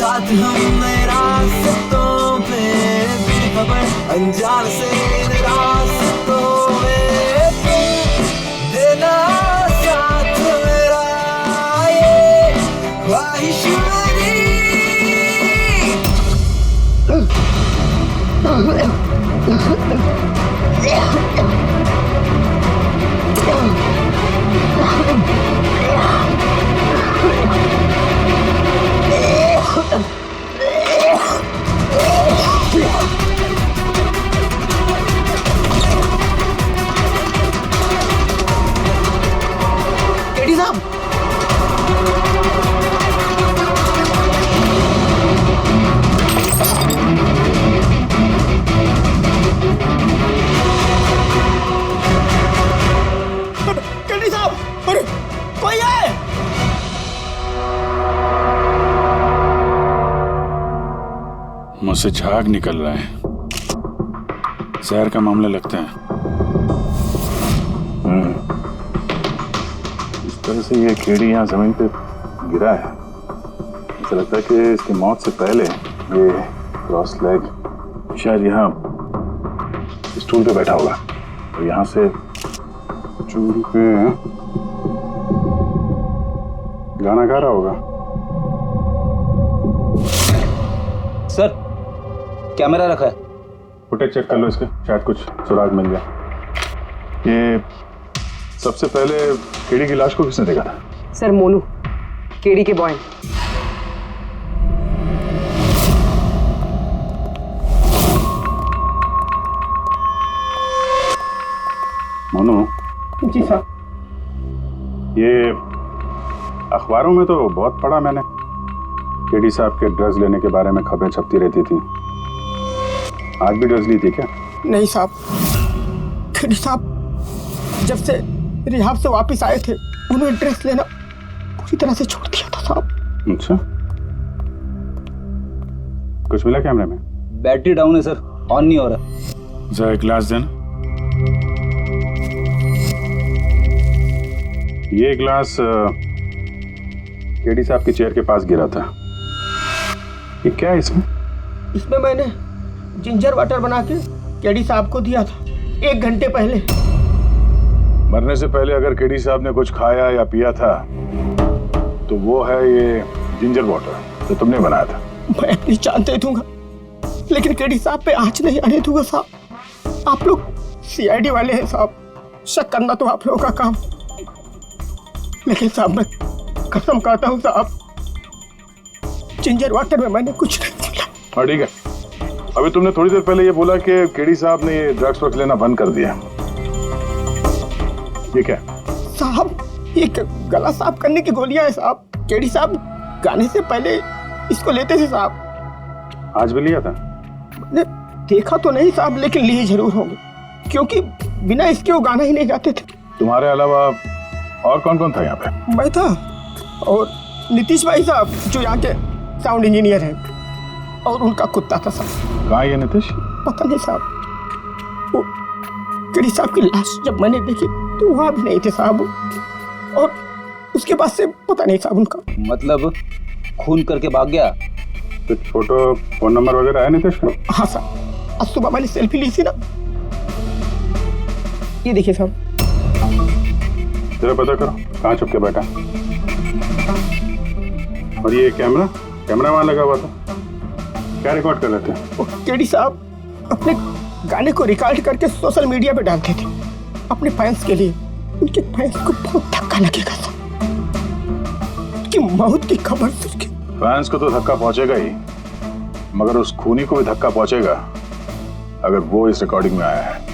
साथ हम रास्तों पे बेखबर अनजान से रास्तों में देना साथ मेरा ये ख्वाहिश मेरी। केडी साहब, केडी साहब, अरे कोई है? मुझसे झाग निकल रहा है, जहर का मामला लगता है। इस तरह से ये केडी यहाँ जमीन पे गिरा है, मुझे लगता है कि इसकी मौत से पहले ये क्रॉस लेग शायद यहाँ स्टूल पे बैठा होगा और यहाँ से चूर के गाना गा रहा होगा। सर, कैमरा रखा है, फुटेज चेक कर लो इसके, शायद कुछ सुराग मिल जाए। ये सबसे पहले केडी की लाश को किसने देखा था? सर मोनू, केडी के बॉय। मोनू? जी साहब। ये अखबारों में तो बहुत पढ़ा मैंने, केडी साहब के ड्रग्स लेने के बारे में खबरें छपती रहती थी। आज भी ड्रग्स ली थी क्या? नहीं साहब, केडी साहब जब से रिहाब से वापस आए थे उन्होंने ड्रग्स लेना पूरी तरह से छोड़ दिया था साहब। अच्छा, कुछ मिला कैमरे में? बैटरी डाउन है सर, ऑन नहीं हो रहा। जरा एक ग्लास देना। ये ग्लास केडी साहब की चेयर के पास गिरा था। ये क्या है इसमें? इसमें मैंने जिंजर वाटर बना के केडी साहब को दिया था 1 घंटे पहले। मरने से पहले अगर केडी साहब ने कुछ खाया या पिया था तो वो है ये जिंजर वाटर जो तुमने बनाया था। मैं अपनी जान दे दूंगा लेकिन केडी साहब पे आंच नहीं आने दूंगा साहब। आप लोग सीआईडी वाले हैं साहब, शक करना तो आप लोगों का काम, लेकिन साहब मैं कसम खाता हूँ साहब, जिंजर वाटर में मैंने कुछ नहीं मिला। हाँ ठीक है, अभी तुमने थोड़ी देर पहले ये बोला कि केडी साहब ने ये ड्रग्स वग्स लेना बंद कर दिया। ये क्या साहब? ये गला साफ करने की गोलियां है साहब। केडी साहब गाने से पहले इसको लेते थे साहब। आज भी लिया था? मैंने देखा तो नहीं साहब, लेकिन लिए जरूर होंगे क्योंकि बिना इसके वो गाना ही नहीं गाते थे। तुम्हारे अलावा और कौन कौन था यहाँ पे? मैं था और नीतीश भाई साहब जो यहाँ के साउंड इंजीनियर हैं, और उनका कुत्ता था साहब। कहाँ ये नीतीश? पता नहीं साहब, वो केडी साहब की लाश जब मैंने देखी तो वहाँ भी नहीं थे साहब, और उसके बाद से पता नहीं साहब उनका। मतलब खून करके भाग गया? कुछ फोटो फोन नंबर वगैरह है नीतीश का? हाँ साहब, आज सुबह मैंने सेल्फी ली थी ना, ये देखिए साहब। जरा पता करो कहाँ छुप के बैठा। और ये कैमरा वहाँ लगा हुआ था, क्या रिकॉर्ड कर रहे थे? केडी साहब अपने गाने को रिकॉर्ड करके सोशल मीडिया पे डालते थे अपने फैंस के लिए। उनके फैंस को बहुत धक्का लगेगा साहब, उनकी मौत की खबर सुन के। फैंस को तो धक्का पहुंचेगा ही, मगर उस खूनी को भी धक्का पहुंचेगा अगर वो इस रिकॉर्डिंग में आया है।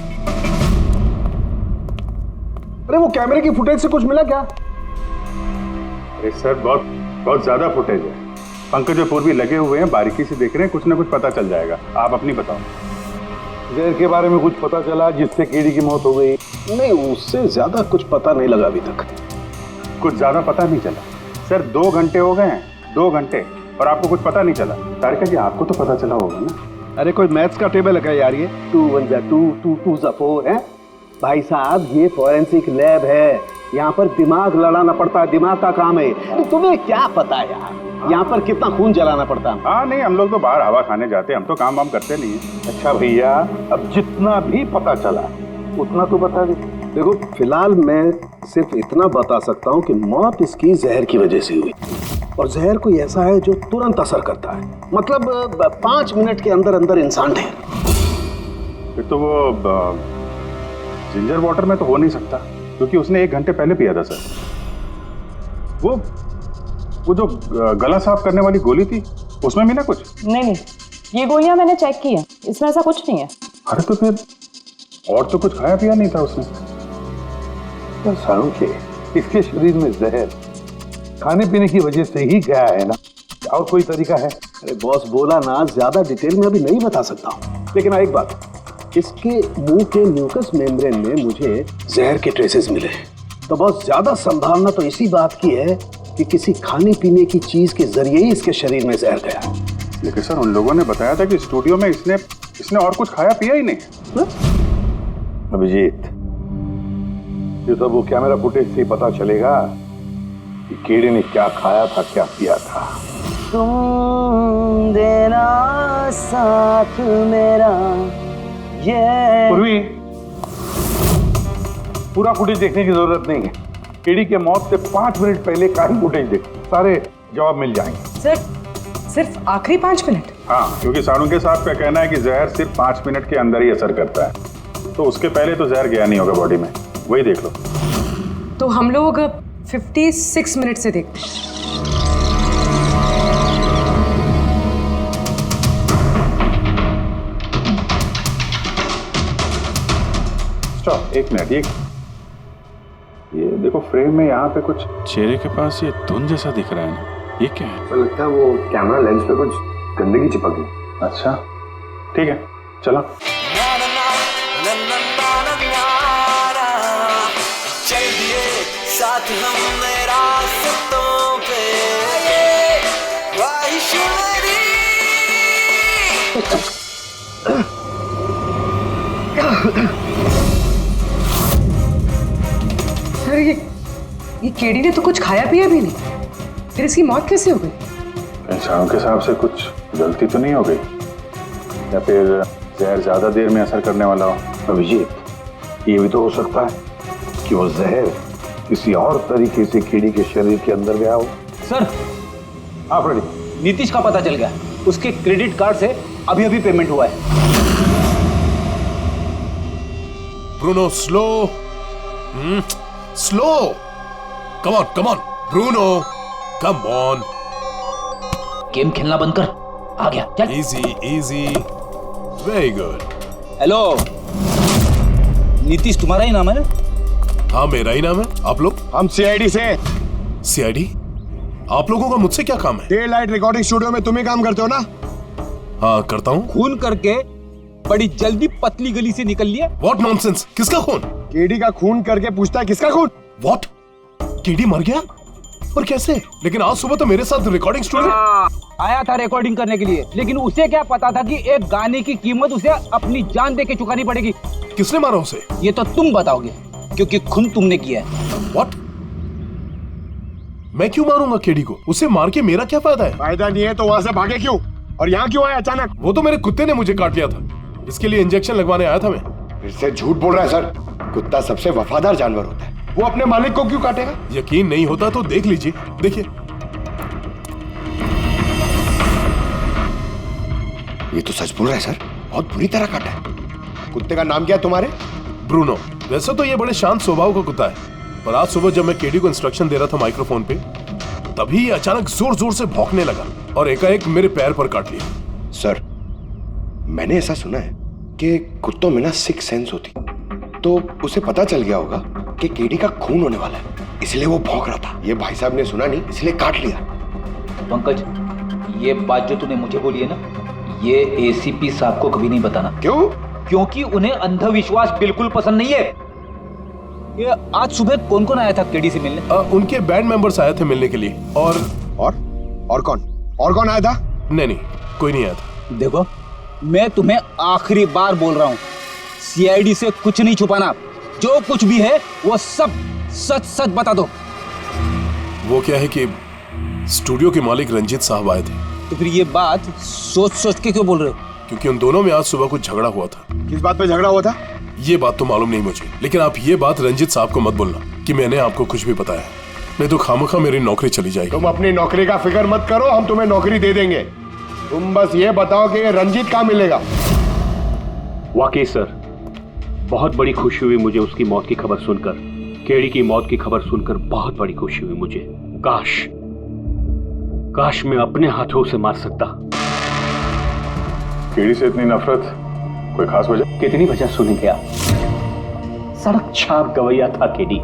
अरे वो कैमरे की फुटेज से कुछ मिला क्या? अरे सर बहुत ज्यादा फुटेज है, पंकज और पूर्वी लगे हुए हैं, बारीकी से देख रहे हैं, कुछ ना कुछ पता चल जाएगा। आप अपनी बताओ। जहर के बारे में कुछ पता चला जिससे केडी की मौत हो गई? नहीं, उससे ज्यादा कुछ पता नहीं लगा अभी तक। कुछ ज्यादा पता नहीं चला सर, 2 घंटे हो गए हैं, 2 घंटे, और आपको कुछ पता नहीं चला। तारिका जी आपको तो पता चला होगा ना? अरे कोई मैथ्स का टेबल है यार? ये 2 1 2 2 2 4 है भाई साहब, ये फॉरेंसिक लैब है, यहाँ पर दिमाग लड़ाना पड़ता है, दिमाग का काम है। तुम्हें क्या पता यार यहाँ पर कितना खून जलाना पड़ता है? हाँ नहीं, हम लोग तो बाहर हवा खाने जाते हैं, हम तो काम वाम करते नहीं है। अच्छा भैया, अब जितना भी पता चला उतना तो बता दे। देखो फिलहाल मैं सिर्फ इतना बता सकता हूँ कि मौत इसकी जहर की वजह से हुई, और जहर कोई ऐसा है जो तुरंत असर करता है, मतलब 5 मिनट के अंदर अंदर इंसान ढेर। फिर तो वो जिंजर वाटर में तो हो नहीं सकता, क्योंकि उसने 1 घंटे पहले पिया था सर। वो जो गला साफ करने वाली गोली थी उसमें भी ना कुछ? नहीं, ये गोलियां मैंने चेक की है, इसमें ऐसा कुछ नहीं है। अरे तो फिर और तो कुछ खाया पिया नहीं था उसने? सारों के इसके शरीर में जहर खाने पीने की वजह से ही गया है ना, और कोई तरीका है? अरे बॉस बोला ना, ज्यादा डिटेल में अभी नहीं बता सकता हूँ, लेकिन एक बात, इसके मुंह के म्यूकस मेम्ब्रेन में मुझे जहर के ट्रेसेस मिले हैं, तो बहुत ज्यादा संभावना तो इसी बात की है कि किसी खाने पीने की चीज के जरिए ही इसके शरीर में जहर गया। लेकिन सर उन लोगों ने बताया था कि स्टूडियो में इसने और कुछ खाया पिया ही नहीं। अभिजीत, ये तो वो कैमरा फुटेज से पता चलेगा कि कीड़े ने क्या खाया था, क्या पिया था। तुम देना साथ मेरा, ये पूर्वी, पूरा फुटेज देखने की जरूरत नहीं है। कीड़ी के मौत से 5 मिनट पहले का ही फुटेज देख, सारे जवाब मिल जाएंगे। सिर्फ आखिरी 5 मिनट? हाँ, क्योंकि सारुंके साहब का कहना है कि जहर सिर्फ 5 मिनट के अंदर ही असर करता है, तो उसके पहले तो जहर गया नहीं होगा बॉडी में, वही देख लो। तो हम लोग 56 मिनट से देखते हैं। Stop, 1 minute. ये देखो फ्रेम में यहाँ पे कुछ चेहरे के पास ये धुंध जैसा दिख रहा है ना, ये क्या है? तो लगता है वो कैमरा लेंस पे कुछ गंदगी चिपक गई। अच्छा ठीक है, चलो। चल दिए साथ हम रास्तों पे, ख्वाहिश मेरी। सर ये केडी ने तो कुछ खाया पिया भी नहीं, फिर इसकी मौत कैसे हो गई? सारुंके साहब से कुछ गलती तो नहीं हो गई, या फिर जहर ज्यादा देर में असर करने वाला हो? अभिजीत, ये भी तो हो सकता है कि वो जहर किसी और तरीके से कीड़ी के शरीर के अंदर गया हो। सर, आप रेडी? नीतीश का पता चल गया, उसके क्रेडिट कार्ड से अभी अभी पेमेंट हुआ है। Bruno, slow slow, come on Bruno, come on. Game खेलना बंद कर, आ गया, चल। Easy, very good. Hello, Nitish तुम्हारा ही नाम है ना? हाँ, मेरा ही नाम है। आप लोग? हम सीआईडी से। सीआईडी? आप लोगों का मुझसे क्या काम है? डे लाइट रिकॉर्डिंग स्टूडियो में तुम ही काम करते हो ना? हाँ, करता हूँ। खून करके बड़ी जल्दी पतली गली से निकल लिया। व्हाट नॉनसेंस, किसका खून? केडी का खून करके पूछता है किसका खून? व्हाट? केडी मर गया? पर कैसे? लेकिन आज सुबह तो मेरे साथ रिकॉर्डिंग स्टूडियो आया था रिकॉर्डिंग करने के लिए, लेकिन उसे क्या पता था कि एक गाने की कीमत उसे अपनी जान दे के चुकानी पड़ेगी। किसने मारा उसे? ये तो तुम बताओगे, क्योंकि खून तुमने किया है। व्हाट? मैं क्यों मारूंगा केडी को? उसे मार के मेरा क्या फायदा है? फायदा नहीं है तो वहां से भागे क्यों, और यहाँ क्यों आए अचानक? वो तो मेरे कुत्ते ने मुझे काट लिया था, इसके लिए इंजेक्शन लगवाने आया था मैं। फिर से झूठ बोल रहा है सर। कुत्ता सबसे वफादार जानवर होता है, वो अपने मालिक को क्यों काटेगा? यकीन नहीं होता तो देख लीजिए, देखिए। ये तो सच बोल रहा है सर, बहुत बुरी तरह काटा है। कुत्ते का नाम क्या है तुम्हारे? ब्रूनो। वैसे तो ये बड़े शांत स्वभाव का कुत्ता है, पर आज सुबह जब मैं केडी को इंस्ट्रक्शन दे रहा था माइक्रोफोन पे, तभी ये अचानक जोर जोर से भौंकने लगा और एकाएक मेरे पैर पर काट लिया। सर, मैंने ऐसा सुना है कि कुत्तों में ना सिक्स सेंस होती, तो उसे पता चल गया होगा कि केडी का खून होने वाला है, इसलिए वो भौंक रहा था। ये भाई साहब ने सुना नहीं, इसलिए काट लिया। पंकज, ये बात जो तूने मुझे बोली है ना, ये एसीपी साहब को कभी नहीं बताना। क्यों? क्योंकि उन्हें अंधविश्वास बिल्कुल पसंद नहीं है। ये आज सुबह कौन कौन आया था केडी से मिलने? उनके बैंड मेंबर्स आए थे मिलने के लिए। और कौन आया था? नहीं, कोई नहीं आया था। देखो, मैं तुम्हें आखिरी बार बोल रहा हूँ, सीआईडी से कुछ नहीं छुपाना। जो कुछ भी है वो सब सच सच बता दो। वो क्या है कि स्टूडियो के मालिक रंजीत साहब आए थे। तो फिर ये बात सोच सोच के क्यों बोल रहे हो? क्योंकि उन दोनों में आज सुबह कुछ झगड़ा हुआ था। किस बात पे झगड़ा हुआ था? ये बात तो मालूम नहीं मुझे, लेकिन आप ये बात रंजीत साहब को मत बोलना कि मैंने आपको कुछ भी बताया, नहीं तो खामखा मेरी नौकरी चली जाएगी। तुम अपनी नौकरी का फिक्र मत करो, हम तुम्हें नौकरी दे देंगे। तुम बस ये बताओ कि रंजीत कहाँ मिलेगा। वाकई सर, बहुत बड़ी खुशी हुई मुझे उसकी मौत की खबर सुनकर। केडी की मौत की खबर सुनकर बहुत बड़ी खुशी हुई मुझे। काश मैं अपने हाथों उसे मार सकता। केडी से इतनी नफरत, कोई खास वजह? कितनी वजह सुनेंगे आप? सड़क छाप गवैया था केडी।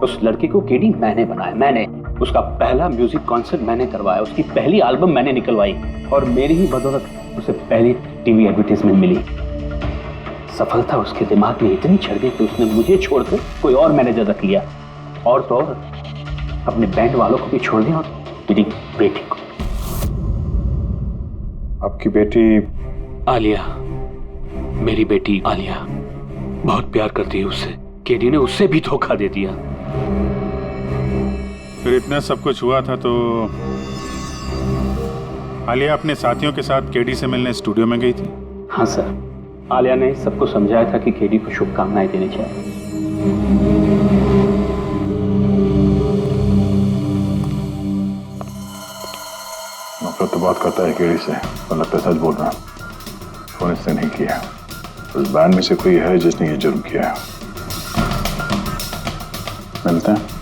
उस लड़के को केडी मैंने बनाया, मैंने। उसका पहला म्यूजिक कॉन्सर्ट मैंने करवाया, उसकी पहली एल्बम मैंने निकलवाई और मेरी ही बदौलत उसे पहली टीवी एडवर्टाइजमेंट मिली। सफलता उसके दिमाग में इतनी चढ़ गई कि उसने मुझे छोड़कर कोई और मैनेजर रख लिया, और तो और अपने बैंड वालों को भी छोड़ दिया और मेरी बेटी को। आपकी बेटी आलिया, मेरी बेटी आलिया बहुत प्यार करती है उससे। केडी ने उससे भी धोखा दे दिया। फिर इतना सब कुछ हुआ था तो आलिया अपने साथियों के साथ केडी से मिलने स्टूडियो में गई थी? हाँ सर, आलिया ने सबको समझाया था कि केडी को शुभकामनाएं देनी चाहिए। नफरत तो बात करता है केडी से, पर लगता है सच बोल रहा। फोन इसने नहीं किया। उस बैंड में से कोई है जिसने ये जुर्म किया है। मिलते हैं।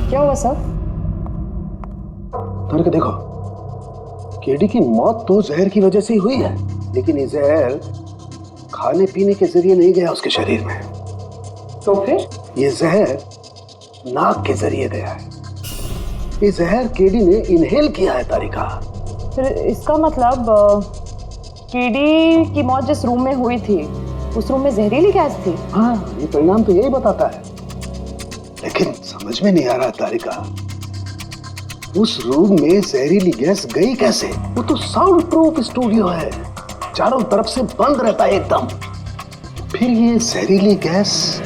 क्या हुआ सर? के देखो, केडी की मौत तो जहर की वजह से ही हुई है, लेकिन ये जहर खाने पीने के जरिए नहीं गया उसके शरीर में। तो फिर? ये जहर नाक के जरिए गया है। ये जहर केडी ने इनहेल किया है तारिका। फिर इसका मतलब केडी की मौत जिस रूम में हुई थी उस रूम में जहरीली गैस थी? हाँ, ये परिणाम तो यही बताता है, लेकिन समझ में नहीं आ रहा तारिका, उस रूम में जहरीली गैस गई कैसे? वो तो साउंड प्रूफ स्टूडियो है, चारों तरफ से बंद रहता है एकदम। फिर ये जहरीली गैस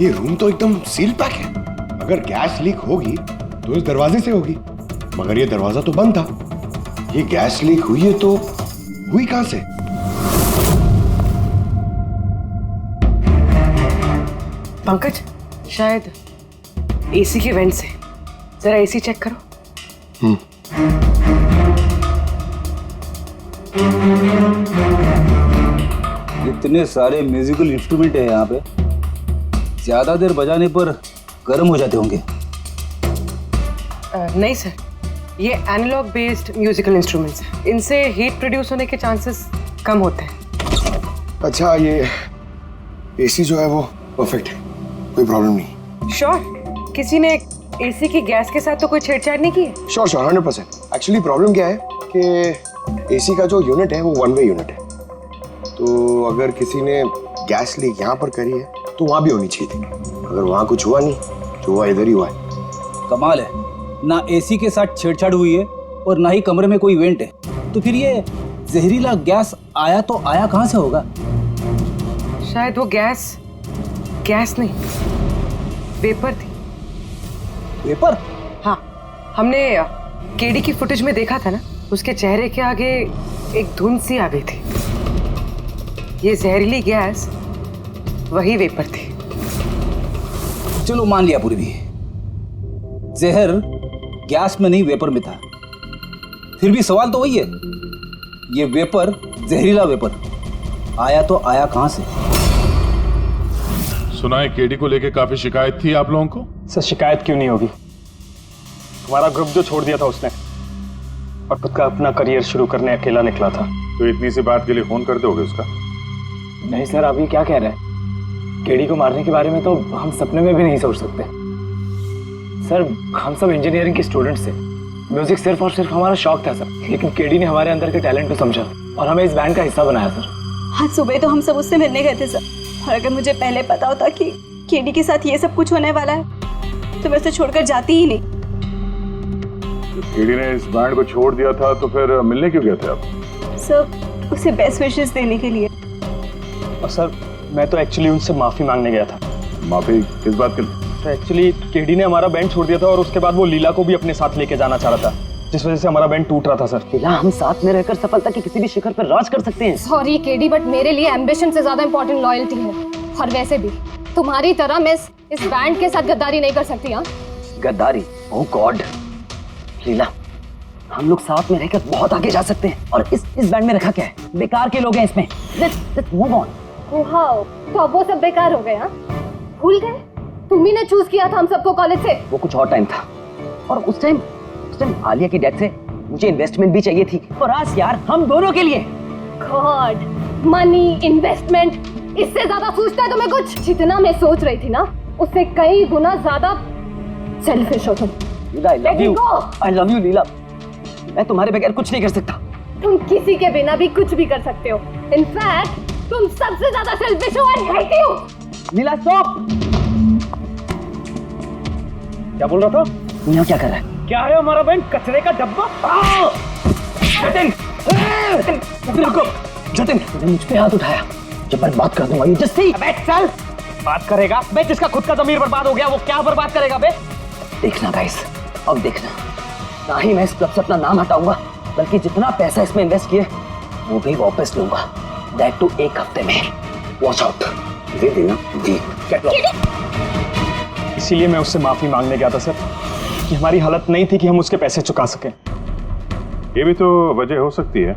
ये रूम तो एकदम सील पैक है। अगर गैस लीक होगी तो इस दरवाजे से होगी, मगर ये दरवाजा तो बंद था। ये गैस लीक हुई है तो हुई कहां से? पंकज, शायद एसी के वेंट से। जरा एसी चेक करो। इतने सारे म्यूजिकल इंस्ट्रूमेंट है यहाँ पे, ज्यादा देर बजाने पर गर्म हो जाते होंगे। नहीं सर, ये एनालॉग बेस्ड म्यूजिकल इंस्ट्रूमेंट्स हैं। इनसे हीट प्रोड्यूस होने के चांसेस कम होते हैं। अच्छा, ये एसी जो है वो परफेक्ट है, कोई प्रॉब्लम नहीं। श्योर? किसी ने एसी की गैस के साथ तो कोई छेड़छाड़ नहीं की है? श्योर 100%। एक्चुअली प्रॉब्लम क्या है कि एसी का जो यूनिट है वो वन वे यूनिट है, तो अगर किसी ने गैस लीक यहाँ पर करी है तो वहां भी होनी चाहिए थी। अगर वहां कुछ हुआ नहीं, जो हुआ इधर ही हुआ है। कमाल है, ना एसी के साथ छेड़छाड़ हुई है और ना ही कमरे में कोई वेंट है, तो फिर ये जहरीला गैस आया तो आया कहां से होगा? शायद वो गैस नहीं, वेपर थी। वेपर? हाँ, हमने केडी की फुटेज में देखा था ना, उसके चेहरे के आगे एक धुंध सी आ गई थी। ये जहरीली गैस वही वेपर थी। चलो मान लिया पूर्वी, जहर गैस में नहीं वेपर में था। फिर भी सवाल तो वही है, ये वेपर, जहरीला वेपर आया तो आया कहां से? सुना है केडी को लेके काफी शिकायत थी आप लोगों को। सर शिकायत क्यों नहीं होगी? हमारा ग्रुप जो छोड़ दिया था उसने, और खुद का अपना करियर शुरू करने अकेला निकला था। तो इतनी सी बात के लिए फोन कर दोगे उसका? नहीं सर, आप ये क्या कह रहे हैं? केडी को मारने के बारे में तो हम सपने में भी नहीं सोच सकते। सर हम सब इंजीनियरिंग के स्टूडेंट्स थे, म्यूजिक सिर्फ और सिर्फ हमारा शौक था सर, लेकिन केडी ने हमारे अंदर के टैलेंट को समझा और हमें इस बैंड का हिस्सा बनाया सर। आज सुबह तो हम सब उससे मिलने गए थे सर, और अगर मुझे पहले पता होता कि केडी के साथ ये सब कुछ होने वाला है तो मैं उसे छोड़कर जाती ही नहीं। केडी ने इस बैंड को छोड़ दिया था तो फिर मिलने क्यों गए थे आप? सर उसे बेस्ट विशेस देने के लिए। और सर मैं तो एक्चुअली उनसे माफी मांगने गया था। माफी किस बात के लिए? एक्चुअली केडी ने हमारा बैंड छोड़ दिया था और उसके बाद वो लीला को भी अपने साथ लेके जाना चाह रहा था, जिस वजह से हमारा बैंड टूट रहा था सर। लीला, हम साथ में रहकर सफलता के किसी भी शिखर पर राज कर सकते हैं। सॉरी केडी, बट मेरे लिए एम्बिशन से ज्यादा इंपॉर्टेंट लॉयल्टी है। और वैसे भी तुम्हारी तरह मैं इस बैंड के साथ गद्दारी नहीं कर सकती। हाँ गद्दारी? ओह गॉड लीला, हम लोग साथ में रहकर बहुत आगे जा सकते हैं। और इस बैंड में रखा क्या है? बेकार के लोग हैं इसमें। Let's move on। वाओ, तो अब वो सब बेकार हो गए? हाँ भूल गए? तुम ही ने चूज किया था हम सबको कॉलेज से। वो कुछ और टाइम था, और उस टाइम आलिया की डेथ से मुझे इन्वेस्टमेंट भी चाहिए थी, और आज यार हम दोनों के लिए। गॉड, मनी, इन्वेस्टमेंट, इससे ज्यादा सोचता है तुम्हें कुछ? जितना मैं सोच रही थी ना, उससे कई गुना ज्यादा सेल्फिश हो तुम। लीला, I love you लीला, मैं तुम्हारे बगैर कुछ नहीं कर सकता। तुम किसी के बिना भी कुछ भी कर सकते हो। इनफैक्ट तुम सबसे ज्यादा सेल्फिश हो और हेट यू। Leela stop. क्या बोल रहा था? तू यहाँ क्या कर रहा है? क्या है हमारा बैंड? कचरे का डब्बा? जतिन, रुको। जतिन, तूने मुझ पे हाथ उठाया, जब मैं बात कर दूंगा ये जस्सी। अबे चल, बात करेगा बे? जिसका खुद का ज़मीर बर्बाद हो गया वो क्या बर्बाद करेगा बे? देखना गाइस, अब देखना, ना ही मैं इस क्लब से अपना नाम हटाऊंगा, बल्कि जितना पैसा इसमें इन्वेस्ट किए वो भी वापस लूंगा। दैट टू 1 हफ्ते में। Watch out. दे देना जी। इसीलिए मैं उससे माफी मांगने गया था सर, कि हमारी हालत नहीं थी कि हम उसके पैसे चुका सकें। ये भी तो वजह हो सकती है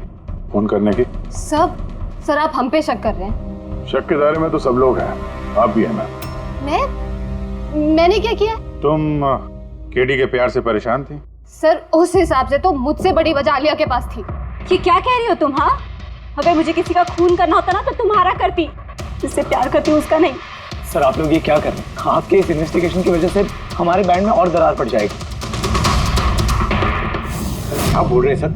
फोन करने की। सर आप हम पे शक कर रहे हैं? शक के दायरे में तो सब लोग हैं, आप भी हैं। मैंने क्या किया? तुम केडी के प्यार से परेशान थी? सर उस हिसाब से तो मुझसे बड़ी वजह आलिया के पास थी। ये क्या कह रही हो तुम? हाँ, अगर मुझे किसी का खून करना होता ना तो तुम्हारा करती, जिससे प्यार करती हूँ उसका नहीं। सर आप लोग ये क्या कर रहे हैं? आपके इस इन्वेस्टिगेशन की वजह से हमारे बैंड में और दरार पड़ जाएगी। आप बोल रहे हैं सर?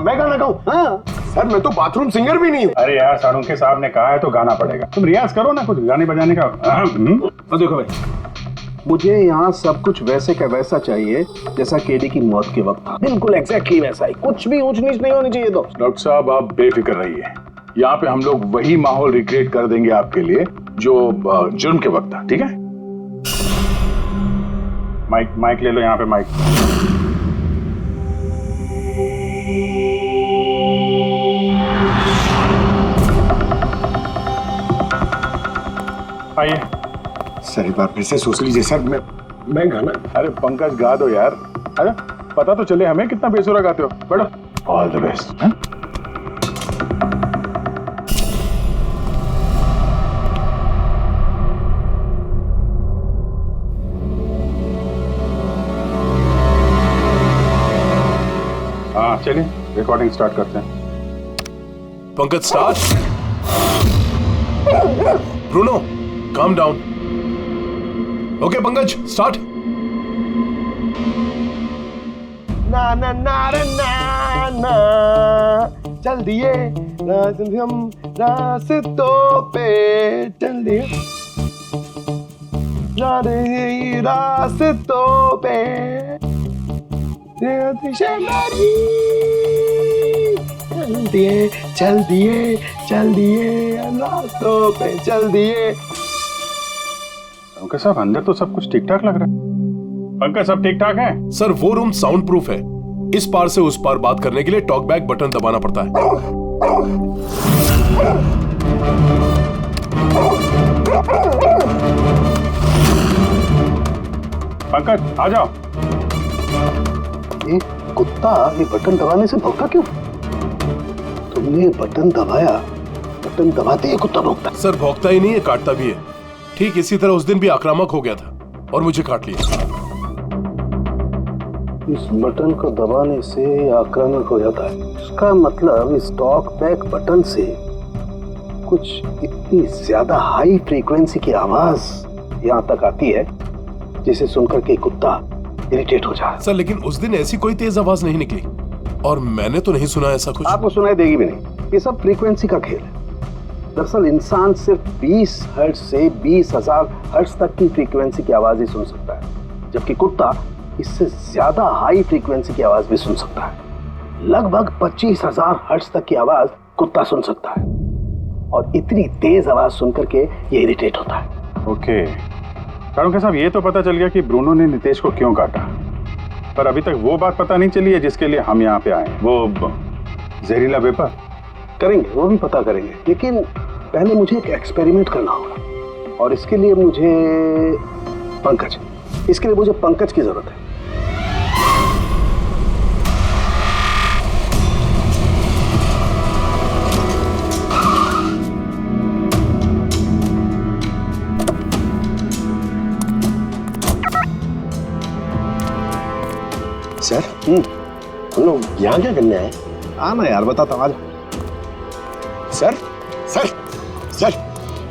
मैं गाना गाऊं? हाँ सर, मैं तो बाथरूम सिंगर भी नहीं हूँ। अरे यार, सारुंके साहब ने कहा है तो गाना पड़ेगा। तुम रियाज करो ना कुछ गाने बजाने का। तो देखो भाई, मुझे यहाँ सब कुछ वैसे का वैसा चाहिए जैसा केडी की मौत के वक्त था, बिल्कुल एग्जैक्टली वैसा ही, कुछ भी ऊंच नीच नहीं होनी चाहिए। दोस्त डॉक्टर साहब, आप बेफिक्र रहिए, यहाँ पे हम लोग वही माहौल रिक्रिएट कर देंगे आपके लिए जो जुर्म के वक्त था। ठीक है? माइक ले लो, यहाँ पे माइक। आइए सर, एक बार फिर से सोच लीजिए सर। मैं गाना। अरे पंकज, गा दो यार। अरे पता तो चले हमें कितना बेसुरा गाते हो। बैठो। All the best. हाँ चलिए, रिकॉर्डिंग स्टार्ट करते हैं। Pankaj start. Bruno calm down. Okay Pankaj start. ना ना ना ना ना, चल दिए हम रास्तों पे, चल दिए रास्तों पे, चल दिए रास्तों पे, चल दिए। पंकज साहब, अंदर तो सब कुछ ठीक ठाक लग रहा है। पंकज, सब ठीक ठाक है? सर वो रूम साउंड प्रूफ है, इस पार से उस पार बात करने के लिए टॉक बैक बटन दबाना पड़ता है। पंकज आ जाओ। ये कुत्ता ये बटन दबाने से भौंका क्यों? तुमने बटन दबाया, बटन दबाते ही कुत्ता भौंकता। सर भौंकता ही नहीं है, काटता भी है। ठीक इसी तरह उस दिन भी आक्रामक हो गया था और मुझे काट लिया। इस बटन को दबाने से आक्रामक हो जाता है। इसका मतलब इस टॉक बैक बटन से कुछ इतनी ज्यादा हाई फ्रीक्वेंसी की आवाज यहाँ तक आती है जिसे सुनकर के कुत्ता इरिटेट हो जाए। सर लेकिन उस दिन ऐसी कोई तेज आवाज नहीं निकली और मैंने तो नहीं सुना ऐसा कुछ। आपको सुनाई देगी भी नहीं। ये सब फ्रीक्वेंसी का खेल है। दरअसल इंसान सिर्फ 20 हर्ट्ज से 20,000 हर्ट्ज तक की फ्रीक्वेंसी की आवाज ही सुन सकता है, जबकि कुत्ता इससे ज्यादा हाई फ्रीक्वेंसी की आवाज भी सुन सकता है। लगभग 25,000 हर्ट्ज तक की आवाज कुत्ता सुन सकता है और इतनी तेज आवाज सुनकर के ये इरिटेट होता है। ओके कारुंके साहब, ये तो पता चल गया कि ब्रूनो ने नितेश को क्यों काटा, पर अभी तक वो बात पता नहीं चली है जिसके लिए हम यहाँ पे आए। वो जहरीला वेपर करेंगे, वो भी पता करेंगे, लेकिन पहले मुझे एक एक्सपेरिमेंट करना होगा और इसके लिए मुझे पंकज की जरूरत है। सर हम लोग यहाँ क्या करने आए? आना यार, बताता हूँ, आजा। सर सर सर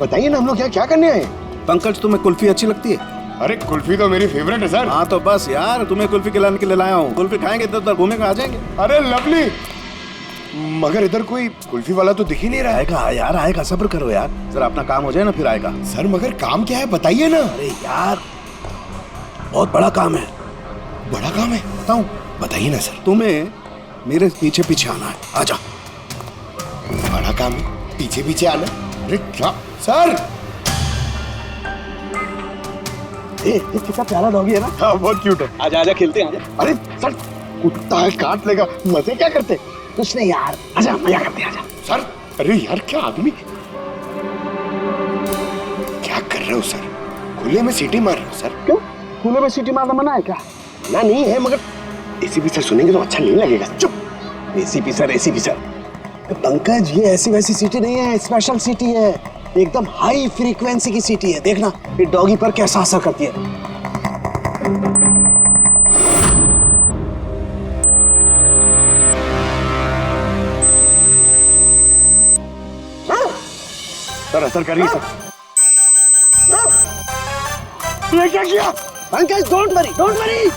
बताइए ना, हम लोग क्या करने आए? पंकज, तुम्हें कुल्फी अच्छी लगती है? अरे कुल्फी तो मेरी फेवरेट है सर। हाँ तो बस यार, तुम्हें कुल्फी खिलाने के लिए लाया हूँ। कुल्फी खाएंगे तो उधर घूमेंगे, आ जाएंगे। अरे लवली, मगर इधर कोई कुल्फी वाला तो दिख ही नहीं रहा है। आएगा यार, आएगा, सब्र करो यार, जरा अपना काम हो जाए ना फिर आएगा। सर मगर काम क्या है बताइए ना। अरे यार बहुत बड़ा काम है। बड़ा काम है? बताऊं? बताइए ना सर। तुम्हें मेरे पीछे पीछे आना है, आजा। बड़ा काम है, पीछे पीछे आना? अरे क्या सर? कितना प्यारा डॉगी है ना। हाँ बहुत क्यूट है। आजा आजा, खेलते हैं, आजा। अरे सर कुत्ता है, काट लेगा। मजे क्या करते? कुछ नहीं यार, आजा मजा करते हैं, आजा। सर अरे यार क्या आदमी, क्या कर रहे हो सर? खुले में सीटी मार रहे हो सर? क्यों खुले में सीटी मारना मना है क्या? ना नहीं है, मगर एसीपी सर सुनेंगे तो अच्छा नहीं लगेगा। चुप। एसीपी सर पंकज, ये ऐसी वैसी सीटी नहीं है, स्पेशल सीटी है, एकदम हाई फ्रीक्वेंसी की सीटी है। देखना ये डॉगी पर कैसा असर करती है। सर असर करिए सर। ये क्या किया? Pankaj don't worry.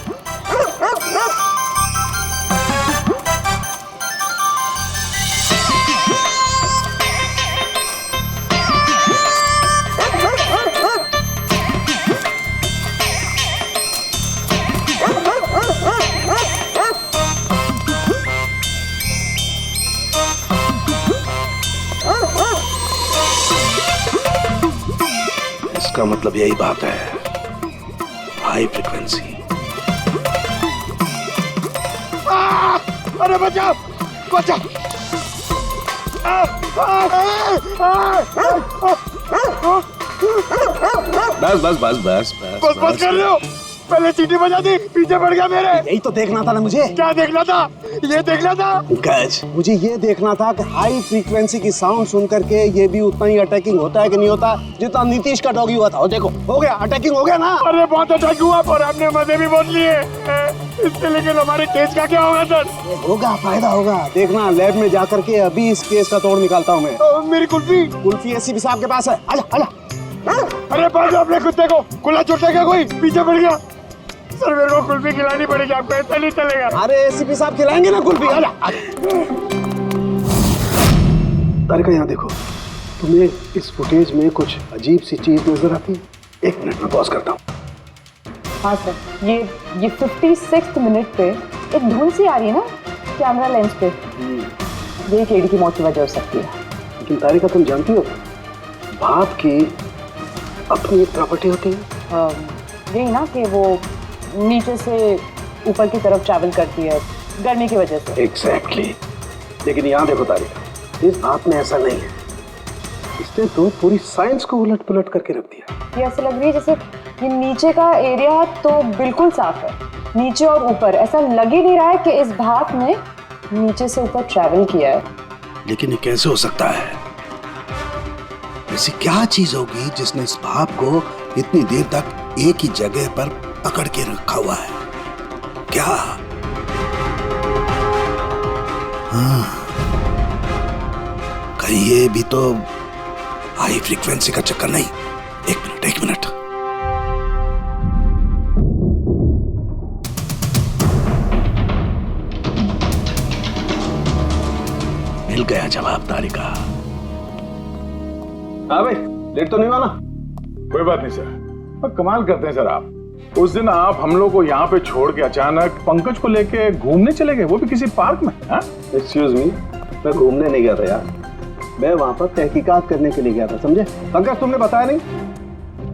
इसका मतलब यही बात है, हाई फ्रीक्वेंसी। अरे बचाओ बचाओ। बस कर रहे हो? पहले सीटी बजा दी, पीछे पड़ गया मेरे। यही तो देखना था ना मुझे। क्या देखना था? ये देखना था पंकज, मुझे ये देखना था कि हाई फ्रीक्वेंसी की साउंड सुन करके ये भी उतना ही अटैकिंग होता है कि नहीं होता जितना नीतीश का डॉगी हुआ था। और देखो हो गया, अटैकिंग हो गया ना। अरे बहुत अटैक हुआ, पर हमने मजे भी बहुत लिए इससे। लेकिन हमारे केस का क्या होगा सर? होगा, फायदा होगा। देखना लैब में जाकर के अभी इस केस का तोड़ निकालता हूँ मैं। मेरी कुल्फी एसीपी साहब के पास है, आजा आजा। अरे बाजू अपने कुत्ते को, खुला छोटा क्या कोई पीछे पड़ गया। सर मेरे को कुल्फी खिलानी पड़ेगी, आपको ऐसा नहीं चलेगा। अरे एसीपी साहब खिलाएंगे ना कुल्फी, आजा। तारिका यहाँ देखो, तुम्हें इस फुटेज में कुछ अजीब सी चीज नजर आती है? 1 मिनट में पॉज करता हूँ। हाँ सर, ये 56 मिनट पे एक धुन सी आ रही है ना कैमरा लेंस पे, ये केडी की मौत की वजह हो सकती है। लेकिन तारिका तुम जानती हो भाप की अपनी एक प्रॉपर्टी होती है। यही ना कि वो नीचे से ऊपर की तरफ ट्रैवल करती है गर्मी की वजह से। एग्जैक्टली। लेकिन यहाँ देखो तारिका, इस भाप में ऐसा नहीं है। इसने तो पूरी साइंस को उलट पुलट करके रख दिया। ये ऐसा लग रही है जैसे ये नीचे का एरिया तो बिल्कुल साफ है, नीचे और ऊपर ऐसा लग ही नहीं रहा है कि इस भाप ने नीचे से ऊपर ट्रैवल किया है। लेकिन ये कैसे हो सकता है? ऐसी क्या चीज होगी जिसने इस बाप को इतनी देर तक एक ही जगह पर पकड़ के रखा हुआ है? क्या? हाँ, कहीं ये भी तो हाई फ्रीक्वेंसी का चक्कर नहीं? एक मिनट। मिल गया जवाब तारिका। हाँ भाई, लेट तो नहीं हुआ ना? कोई बात नहीं सर। कमाल करते हैं सर आप। उस दिन आप हम लोग को यहाँ पे छोड़ के अचानक पंकज को लेके घूमने चले गए, वो भी किसी पार्क में। एक्सक्यूज मी, मैं घूमने नहीं गया था यार, मैं वहां पर तहकीकात करने के लिए गया था, समझे? पंकज तुमने बताया नहीं?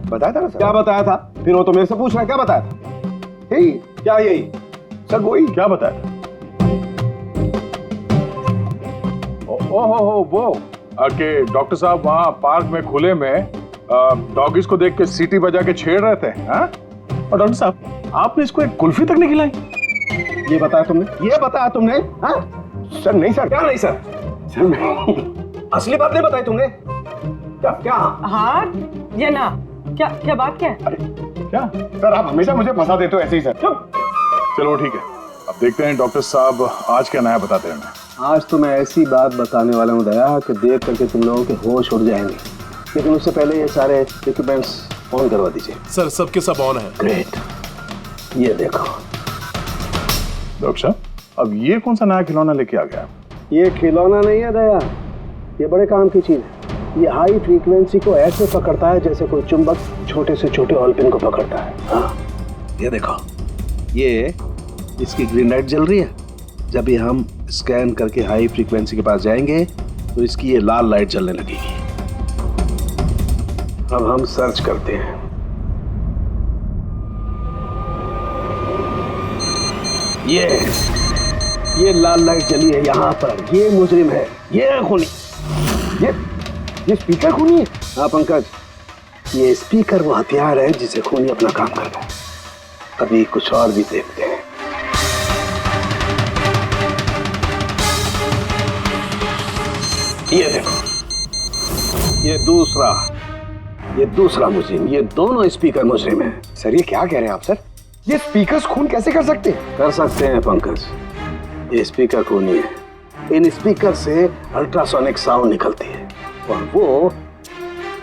बताया था ना सर? क्या बताया था? फिर वो तो मेरे से पूछ रहा है, क्या बताया था? यही क्या यही? सर वही क्या बताया था? ओहो वो कि डॉक्टर साहब वहाँ पार्क में खुले में डॉगीज को देख के सीटी बजा के छेड़ रहे थे। हाँ? और डॉक्टर साहब आपने इसको एक कुल्फी तक नहीं खिलाई। ये बताया तुमने? ये बताया तुमने? हाँ? सर नहीं सर। क्या नहीं सर? सर नहीं, असली बात नहीं बताई तुमने। क्या? हाँ या ना? क्या बात क्या है? अरे क्या सर, आप हमेशा मुझे फंसा देते हो ऐसे ही सर। चलो ठीक है, अब देखते हैं डॉक्टर साहब आज क्या नया बताते हैं हमें। आज तो मैं ऐसी बात बताने वाला हूँ दया कि देख करके तुम लोगों के होश उड़ जाएंगे, लेकिन उससे पहले ये सारे इक्विपमेंट्स ऑन करवा दीजिए। सर सबके सब ऑन है। ग्रेट, ये देखो। डॉक्टर साहब अब ये कौन सा नया खिलौना लेके आ गया? ये खिलौना नहीं है दया, ये बड़े काम की चीज है। ये हाई फ्रीक्वेंसी को ऐसे पकड़ता है जैसे कोई चुंबक छोटे से छोटे ऑलपिन को पकड़ता है। हाँ, ये देखो, ये इसकी ग्रीन लाइट जल रही है। जब भी हम स्कैन करके हाई फ्रीक्वेंसी के पास जाएंगे तो इसकी ये लाल लाइट जलने लगेगी। अब हम सर्च करते हैं। ये लाल लाइट जली है यहाँ पर, ये मुजरिम है, ये खूनी। ये स्पीकर खूनी है? हाँ पंकज, ये स्पीकर वो हथियार है जिसे खूनी अपना काम कर रहा है। अभी कुछ और भी देखते हैं। ये देखो, ये दूसरा मुजरिम, ये दोनों स्पीकर मुजरिम है। सर ये क्या कह रहे हैं आप सर? ये स्पीकर्स खून कैसे कर सकते हैं? कर सकते हैं पंकज, ये स्पीकर खूनी है। इन स्पीकर से अल्ट्रासोनिक साउंड निकलती है और वो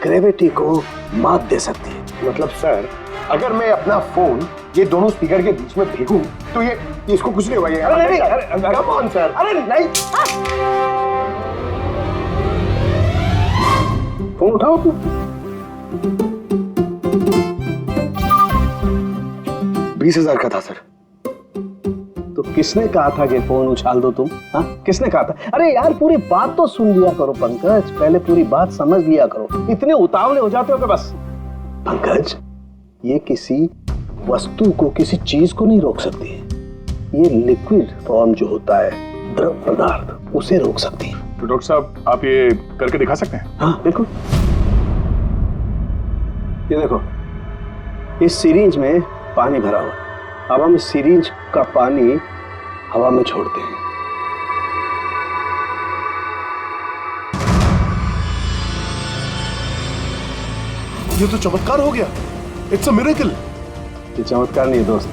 ग्रेविटी को मात दे सकती है। मतलब सर, अगर मैं अपना फोन ये दोनों स्पीकर के बीच में फेंकूं तो ये इसको कुछ नहीं होगा। ये अरे नहीं, कम ऑन सर। अरे नहीं, फोन उठाओ तू। 20,000 का था सर। तो किसने कहा था कि फोन उछाल दो तुम? हाँ, किसने कहा था? अरे यार पूरी बात तो सुन लिया करो पंकज, पहले पूरी बात समझ लिया करो। इतने उतावले हो जाते हो कि बस। पंकज, ये किसी वस्तु को, किसी चीज को नहीं रोक सकती है। ये लिक्विड फॉर्म जो होता है, द्रव पदार्थ, उसे रोक सकती है। तो डॉक्टर साहब आप ये करके दिखा सकते हैं? हाँ बिल्कुल। ये देखो, इस सिरिंज में पानी भरा हुआ। अब हम इस सिरिंज का पानी हवा में छोड़ते हैं। ये तो चमत्कार हो गया। It's a miracle. ये चमत्कार नहीं है दोस्त,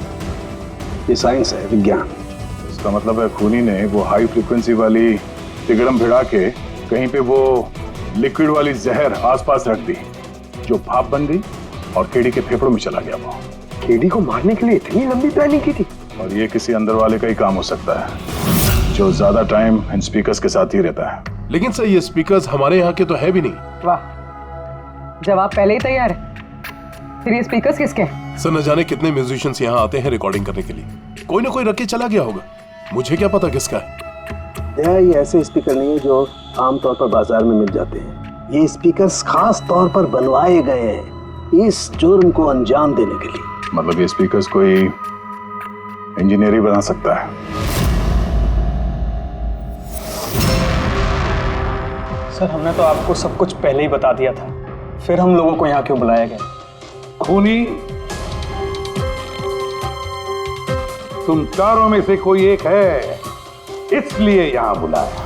ये साइंस है, विज्ञान। इसका मतलब है खूनी ने वो हाई फ्रीक्वेंसी वाली तिगड़म भिड़ा के कहीं पे वो लिक्विड वाली जहर आसपास रख दी, जो भाप बन गई और केडी के फेफड़ों में चला गया। वो केडी को मारने के लिए इतनी लंबी प्लानिंग की थी? और ये किसी अंदर वाले का ही काम हो सकता है जो ज्यादा टाइम इन स्पीकर्स के साथ ही रहता है। लेकिन सर ये स्पीकर्स हमारे यहाँ के तो है भी नहीं। वाह, जवाब पहले ही तैयार है। फिर ये स्पीकर्स किसके हैं? सर न जाने कितने म्यूजिशियंस यहाँ आते हैं रिकॉर्डिंग करने के लिए। कोई ना कोई रख के चला गया होगा, मुझे क्या पता किसका है। ये ऐसे स्पीकर नहीं है जो आमतौर पर बाजार में मिल जाते हैं। ये स्पीकर्स खास तौर पर बनवाए गए हैं इस जुर्म को अंजाम देने के लिए। मतलब ये स्पीकर्स कोई इंजीनियर ही बना सकता है। सर हमने तो आपको सब कुछ पहले ही बता दिया था, फिर हम लोगों को यहाँ क्यों बुलाया गया? खूनी तुम चारों में से कोई एक है, इसलिए यहां बुलाया।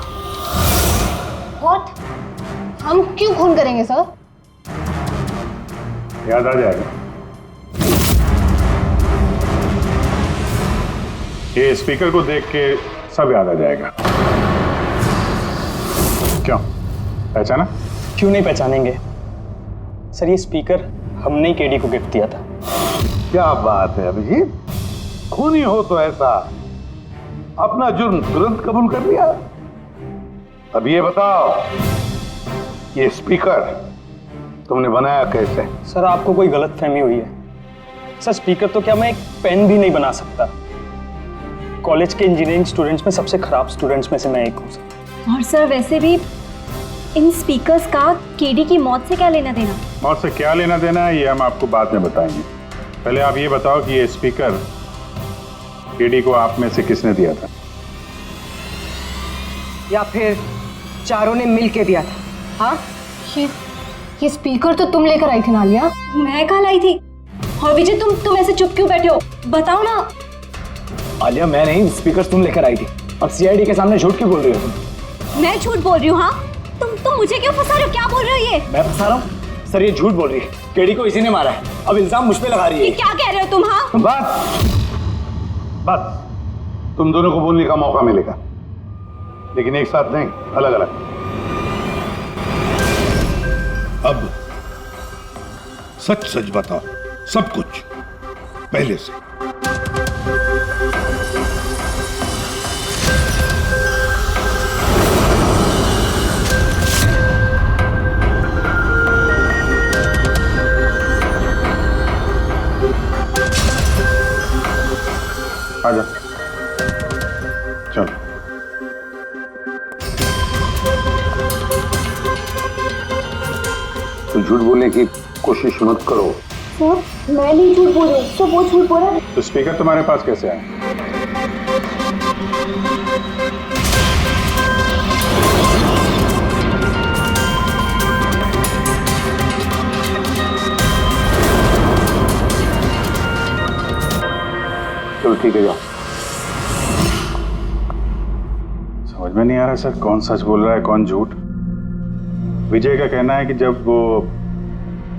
व्हाट? हम क्यों खून करेंगे सर? याद आ जाएगा। ये स्पीकर को देख के सब याद आ जाएगा। क्यों, पहचाना? क्यों नहीं पहचानेंगे सर, ये स्पीकर हमने ही केडी को गिफ्ट दिया था। क्या बात है अभिजीत, खूनी हो तो ऐसा अपना जुर्म तुरंत कबूल कर लिया। अब ये बताओ, ये स्पीकर तुमने बनाया कैसे? सर आपको कोई गलत फहमी हुई है। सर स्पीकर तो क्या, मैं एक पेन भी नहीं बना सकता। कॉलेज के इंजीनियरिंग स्टूडेंट्स में सबसे खराब स्टूडेंट्स में से मैं एक हूँ सर। और सर वैसे भी इन स्पीकर्स का केडी की मौत से क्या लेना देना? मौत से क्या लेना देना है ये हम आपको बाद में बताएंगे। पहले आप ये बताओ कि ये स्पीकर केडी को आप में से किसने दिया था? या फिर चारों ने मिल के दिया था? हाँ, ये स्पीकर तो तुम लेकर आई थी ना आलिया? मैं कहाँ लाई थी? और विजय तुम ऐसे चुप क्यों बैठे हो? बताओ ना। आलिया मैं नहीं, स्पीकर तुम लेकर आई थी। अब सीआईडी के सामने झूठ क्यों बोल रही हो तुम? मैं झूठ बोल रही हूँ? हाँ तुम मुझे क्यों फंसा रहे हो? क्या बोल रहे हो ये? मैं फंसा रहा हूँ? सर ये झूठ बोल रही है, केडी को इसी ने मारा है। अब इल्जाम मुझ पे लगा रही है। ये क्या कह रहे हो तुम? हाँ बस तुम दोनों को बोलने का मौका मिलेगा, लेकिन एक साथ नहीं, अलग अलग। अब सच सच बताओ, सब कुछ पहले से। आजा, चलो। तो झूठ बोलने की कोशिश मत करो। सर मैं नहीं झूठ बोल रही, तो वो झूठ बोल रहा है। तो स्पीकर तुम्हारे पास कैसे आया? चलो ठीक है, जाओ। समझ में नहीं आ रहा सर, कौन सच बोल रहा है कौन झूठ। विजय का कहना है कि जब वो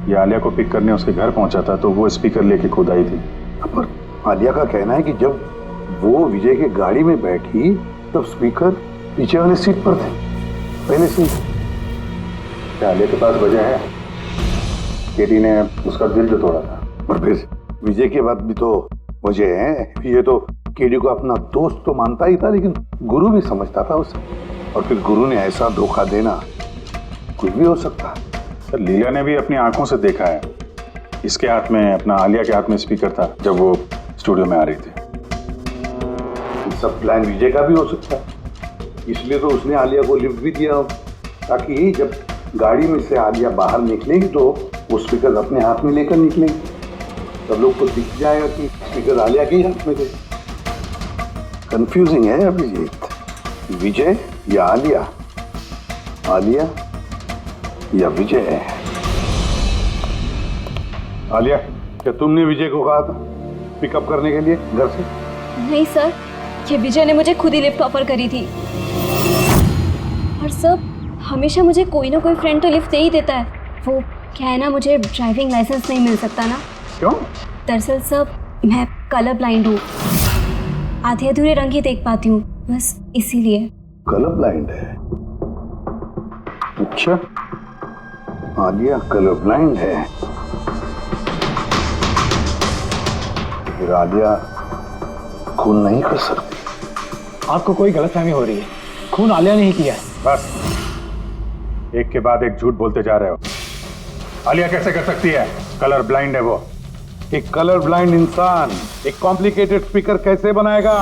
ये आलिया को पिक करने उसके घर पहुंचा था तो वो स्पीकर लेके खुद आई थी। पर आलिया का कहना है कि जब वो विजय के गाड़ी में बैठी तब स्पीकर पीछे वाले सीट पर थे, पहले से। क्या आलिया के पास वजह है? केटी ने उसका दिल जो तोड़ा था। और फिर विजय के बाद भी तो वजह है। ये तो केडी को अपना दोस्त तो मानता ही था, लेकिन गुरु भी समझता था उसे। और फिर गुरु ने ऐसा धोखा देना, कुछ भी हो सकता है। सर लीला ने भी अपनी आंखों से देखा है, इसके हाथ में, अपना आलिया के हाथ में स्पीकर था जब वो स्टूडियो में आ रही थी। सब प्लान विजय का भी हो सकता है, इसलिए तो उसने आलिया को लिफ्ट भी दिया, ताकि जब गाड़ी में से आलिया बाहर निकलेगी तो वो स्पीकर अपने हाथ में लेकर निकलेगी। सब लोग को दिख जाएगा कि स्पीकर आलिया के ही हाथ में थे। कंफ्यूजिंग है अभिजीत, विजय या आलिया, आलिया या विजय। आलिया, क्या तुमने विजय को कहा था पिकअप करने के लिए घर से? नहीं सर, ये विजय ने मुझे खुद ही लिफ्ट ऑफर करी थी। और सर हमेशा मुझे कोई ना कोई फ्रेंड तो लिफ्ट दे ही देता है। वो क्या है ना, मुझे ड्राइविंग लाइसेंस नहीं मिल सकता ना। क्यों? दरअसल सर मैं कलर ब्लाइंड हूँ, आधे अधूरे रंग ही देख पाती हूँ, बस इसीलिए। कलर ब्लाइंड है? अच्छा, आलिया कलर ब्लाइंड है। फिर आलिया खून नहीं कर सकती। आपको कोई गलतफहमी हो रही है, खून आलिया ने ही किया है। बस एक के बाद एक झूठ बोलते जा रहे हो। आलिया कैसे कर सकती है? कलर ब्लाइंड है वो। एक कलर ब्लाइंड इंसान एक कॉम्प्लिकेटेड स्पीकर कैसे बनाएगा?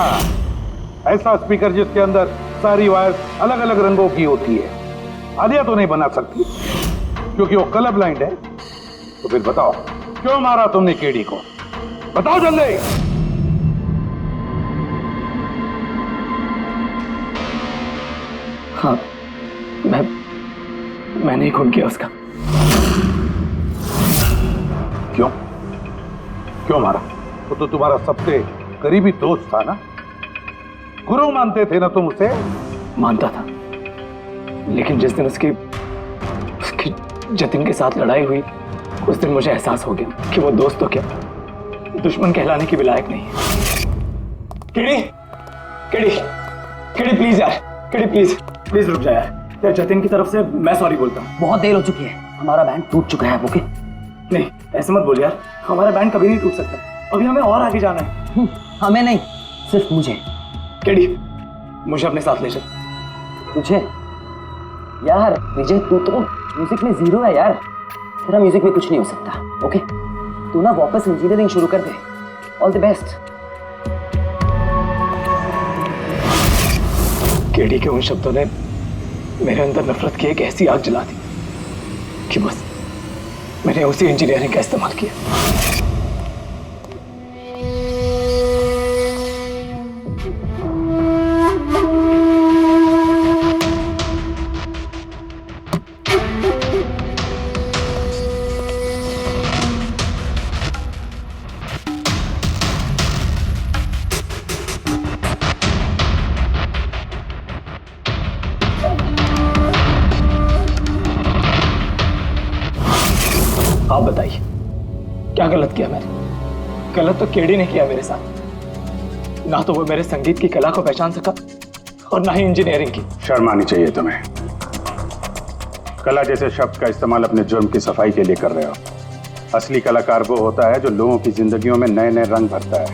ऐसा स्पीकर जिसके अंदर सारी वायर अलग अलग रंगों की होती है, आलिया तो नहीं बना सकती क्योंकि वो कलर ब्लाइंड है। तो फिर बताओ, क्यों मारा तुमने केडी को? बताओ जल्दी। हाँ, मैंने ही खून किया उसका। क्यों? क्यों मारा? वो तो तुम्हारा सबसे करीबी दोस्त था ना, गुरु मानते थे ना तुम उसे? मानता था, लेकिन जिस दिन उसकी जतिन के साथ लड़ाई हुई उस दिन मुझे एहसास हो गया कि वो दोस्त तो क्या दुश्मन कहलाने की भी लायक नहीं है। केडी केडी केडी प्लीज यार, केडी प्लीज रुक जा यार जतिन की तरफ से मैं सॉरी बोलता हूँ। बहुत देर हो चुकी है, हमारा बैंड टूट चुका है। ओके नहीं ऐसे मत बोल यार, हमारा बैंड कभी नहीं टूट सकता, अभी हमें और आगे जाना है। हमें नहीं, सिर्फ मुझे। केडी मुझे अपने साथ ले चल। तुझे यार विजय, तू तो म्यूजिक में जीरो है यार, तेरा म्यूजिक में कुछ नहीं हो सकता। ओके तू ना वापस इंजीनियरिंग शुरू कर दे। All the best. केडी के उन शब्दों ने मेरे अंदर नफरत की एक ऐसी आग जला दी कि बस मैंने उसी इंजीनियरिंग का इस्तेमाल किया। आप बताइए क्या गलत किया मैंने? गलत तो केडी ने किया मेरे साथ। ना तो वो मेरे संगीत की कला को पहचान सका और ना ही इंजीनियरिंग की। शर्म आनी चाहिए तुम्हें। कला जैसे शब्द का इस्तेमाल अपने जुर्म की सफाई के लिए कर रहे हो। असली कलाकार वो होता है जो लोगों की जिंदगियों में नए नए रंग भरता है।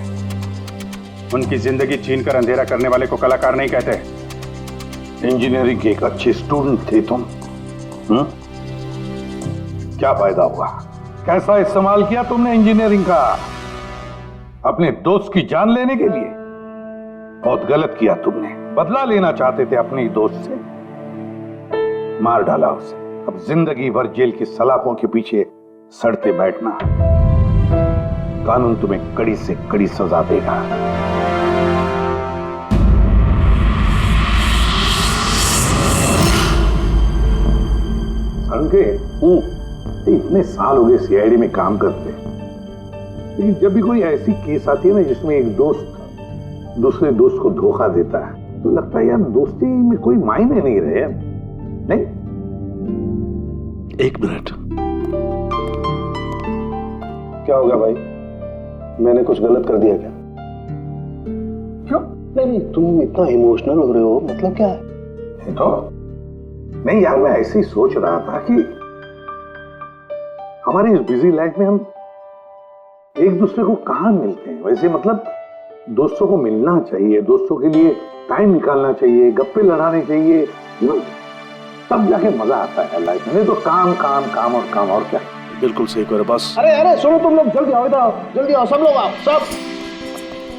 उनकी जिंदगी छीनकर अंधेरा करने वाले को कलाकार नहीं कहते। इंजीनियरिंग के एक अच्छे स्टूडेंट थे तुम। क्या फायदा हुआ? कैसा इस्तेमाल किया तुमने इंजीनियरिंग का? अपने दोस्त की जान लेने के लिए? बहुत गलत किया तुमने। बदला लेना चाहते थे अपने दोस्त से, मार डाला उसे। अब जिंदगी भर जेल की सलाखों के पीछे सड़ते बैठना। कानून तुम्हें कड़ी से कड़ी सजा देगा। इतने साल हो गए सीआईडी में काम करते, लेकिन जब भी कोई ऐसी केस आती है ना जिसमें एक दोस्त दूसरे दोस्त को धोखा देता है, तो लगता है यार दोस्ती में कोई मायने नहीं रहे। नहीं, एक मिनट। क्या हो गया भाई? मैंने कुछ गलत कर दिया क्या? क्यों? नहीं, तुम इतना इमोशनल हो रहे हो, मतलब क्या है? तो नहीं यार, मैं ऐसे ही सोच रहा था कि हमारी इस बिजी लाइफ में हम एक दूसरे को कहां मिलते हैं। वैसे मतलब दोस्तों को मिलना चाहिए, दोस्तों के लिए टाइम निकालना चाहिए, गप्पे लड़ाने चाहिए, तब जाके मजा आता है लाइफ में। तो काम काम काम और काम, और क्या। बिल्कुल सही करो बस। अरे सुनो तुम लोग, जल्दी आओ, इधर आओ, जल्दी आओ सब लोग, आप सब।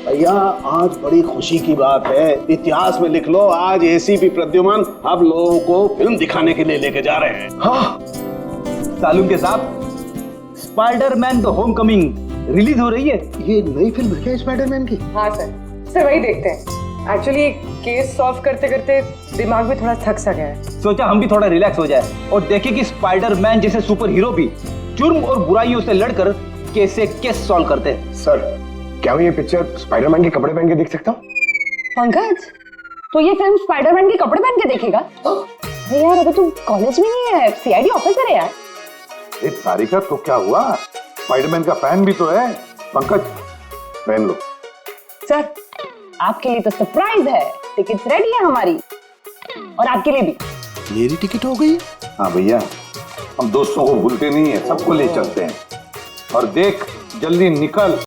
भैया आज बड़ी खुशी की बात है, इतिहास में लिख लो, आज एसीपी प्रद्युमन आप लोगों को फिल्म दिखाने के लिए लेके जा रहे हैं। हाँ सालून के साथ स्पाइडरमैन द होमकमिंग रिलीज हो रही है। ये नई फिल्म है क्या स्पाइडरमैन की? हाँ सर वही देखते हैं। एक्चुअली केस सॉल्व करते करते दिमाग में थोड़ा थक सा गया है। सोचा हम भी थोड़ा रिलैक्स हो जाए और देखें कि स्पाइडरमैन जैसे सुपर हीरो भी जुर्म और बुराइयों से लड़कर कैसे केस सॉल्व करते हैं। सर क्या मैं ये पिक्चर स्पाइडरमैन के कपड़े पहन के देख सकता हूँ? पंकज तो ये फिल्म स्पाइडरमैन के कपड़े पहन के देखेगा? अरे यार अभी तू कॉलेज में नहीं है, सीआईडी ऑफिसर है यार। तारिका तो क्या हुआ, स्पाइडरमैन का फैन भी तो है। पंकज पहन लो। सर आपके लिए तो सरप्राइज है, टिकट्स रेडी है हमारी, और आपके लिए भी। मेरी टिकट हो गई? हाँ भैया, हम दोस्तों को भूलते नहीं है, सबको ले चलते हैं। और देख जल्दी निकल।